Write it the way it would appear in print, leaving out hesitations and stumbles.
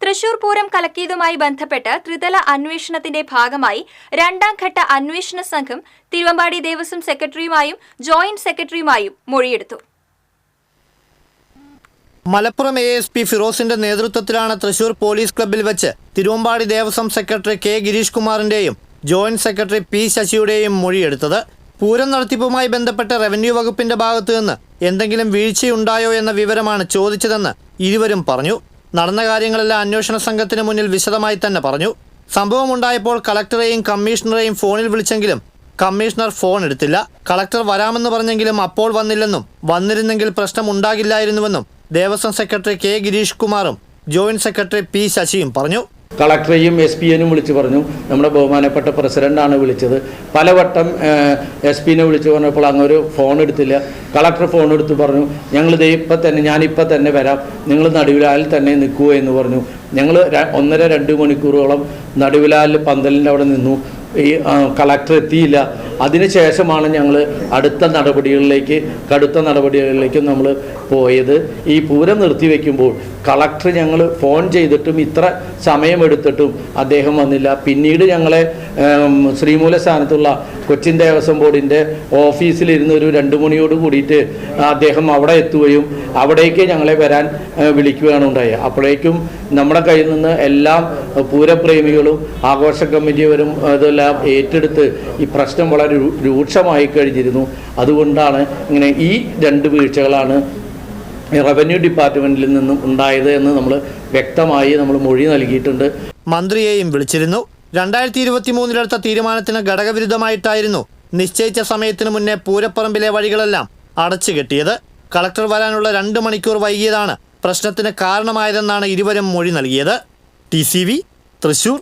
തൃശൂർ പൂരം കലക്കിയതുമായി ബന്ധപ്പെട്ട് ത്രിതല അന്വേഷണത്തിന്റെ ഭാഗമായി രണ്ടാം ഘട്ട അന്വേഷണ സംഘം തിരുവമ്പാടി ദേവസ്വം സെക്രട്ടറിയുമായും ജോയിന്റ് സെക്രട്ടറിയുമായും മൊഴിയെടുത്തു. മലപ്പുറം ASP ഫിറോസിന്റെ നേതൃത്വത്തിലാണ് തൃശൂർ പോലീസ് ക്ലബ്ബിൽ വെച്ച് തിരുവമ്പാടി ദേവസ്വം സെക്രട്ടറി K. ഗിരീഷ് കുമാറിന്റെയും ജോയിന്റ് സെക്രട്ടറി P. ശശിയുടെയും മൊഴിയെടുത്തത്. പൂരം നടത്തിപ്പുമായി ബന്ധപ്പെട്ട റവന്യൂ വകുപ്പിന്റെ ഭാഗത്തു നിന്ന് എന്തെങ്കിലും വീഴ്ചയുണ്ടായോ എന്ന വിവരമാണ് ചോദിച്ചതെന്ന് ഇരുവരും പറഞ്ഞു. നടന്ന കാര്യങ്ങളെല്ലാം അന്വേഷണ സംഘത്തിന് മുന്നിൽ വിശദമായി തന്നെ പറഞ്ഞു. സംഭവമുണ്ടായപ്പോൾ കളക്ടറെയും കമ്മീഷണറെയും ഫോണിൽ വിളിച്ചെങ്കിലും കമ്മീഷണർ ഫോൺ എടുത്തില്ല. കളക്ടർ വരാമെന്ന് പറഞ്ഞെങ്കിലും അപ്പോൾ വന്നില്ലെന്നും വന്നിരുന്നെങ്കിൽ പ്രശ്നം ഉണ്ടാകില്ലായിരുന്നുവെന്നും ദേവസ്വം സെക്രട്ടറി K. ഗിരീഷ് കുമാറും ജോയിന്റ് സെക്രട്ടറി P. ശശിയും പറഞ്ഞു. കളക്ടറെയും SPനും വിളിച്ച് പറഞ്ഞു. നമ്മുടെ ബഹുമാനപ്പെട്ട പ്രസിഡന്റാണ് വിളിച്ചത്. പലവട്ടം SP വിളിച്ച് പറഞ്ഞപ്പോൾ അങ്ങൊരു ഫോൺ എടുത്തില്ല. കളക്ടർ ഫോൺ എടുത്ത് പറഞ്ഞു, ഞാനിപ്പോൾ തന്നെ വരാം, നിങ്ങൾ നടുവിലാലിൽ തന്നെ നിൽക്കുമോ എന്ന് പറഞ്ഞു. ഞങ്ങൾ 1.5-2 മണിക്കൂറോളം നടുവിലാലിൽ പന്തലിൻ്റെ അവിടെ നിന്നു. ഈ കളക്ടർ എത്തിയില്ല. അതിനുശേഷമാണ് ഞങ്ങൾ കടുത്ത നടപടികളിലേക്ക് നമ്മൾ പോയത്. ഈ പൂരം നിർത്തിവെക്കുമ്പോൾ കളക്ടർ ഞങ്ങൾ ഫോൺ ചെയ്തിട്ടും ഇത്ര സമയമെടുത്തിട്ടും അദ്ദേഹം വന്നില്ല. പിന്നീട് ഞങ്ങളെ ശ്രീമൂലസ്ഥാനത്തുള്ള കൊച്ചിൻ ദേവസ്വം ബോർഡിൻ്റെ ഓഫീസിലിരുന്ന് ഒരു 2 മണിയോട് കൂടിയിട്ട് അദ്ദേഹം അവിടെ എത്തുകയും അവിടേക്ക് ഞങ്ങളെ വരാൻ വിളിക്കുകയാണ് ഉണ്ടായത്. അപ്പോഴേക്കും നമ്മുടെ കയ്യിൽ നിന്ന് എല്ലാം പൂരപ്രേമികളും ആഘോഷ കമ്മിറ്റിവരും അതെല്ലാം ഏറ്റെടുത്ത് ഈ പ്രശ്നം വളരെ രൂക്ഷമായി കഴിഞ്ഞിരുന്നു. അതുകൊണ്ടാണ് ഇങ്ങനെ ഈ 2 വീഴ്ചകളാണ് റവന്യൂ ഡിപ്പാർട്ട്മെന്റിൽ നിന്നും ഉണ്ടായത് എന്ന് നമ്മൾ വ്യക്തമായി മൊഴി നൽകിയിട്ടുണ്ട്. മന്ത്രിയെയും വിളിച്ചിരുന്നു. 2023 തീരുമാനത്തിന് ഘടകവിരുദ്ധമായിട്ടായിരുന്നു നിശ്ചയിച്ച സമയത്തിന് മുന്നേ പൂരപ്പറമ്പിലെ വഴികളെല്ലാം അടച്ചുകെട്ടിയത്. കളക്ടർ വരാനുള്ള 2 മണിക്കൂർ വൈകിയതാണ് പ്രശ്നത്തിന് കാരണമായതെന്നാണ് ഇരുവരും മൊഴി നൽകിയത്. TCV തൃശൂർ.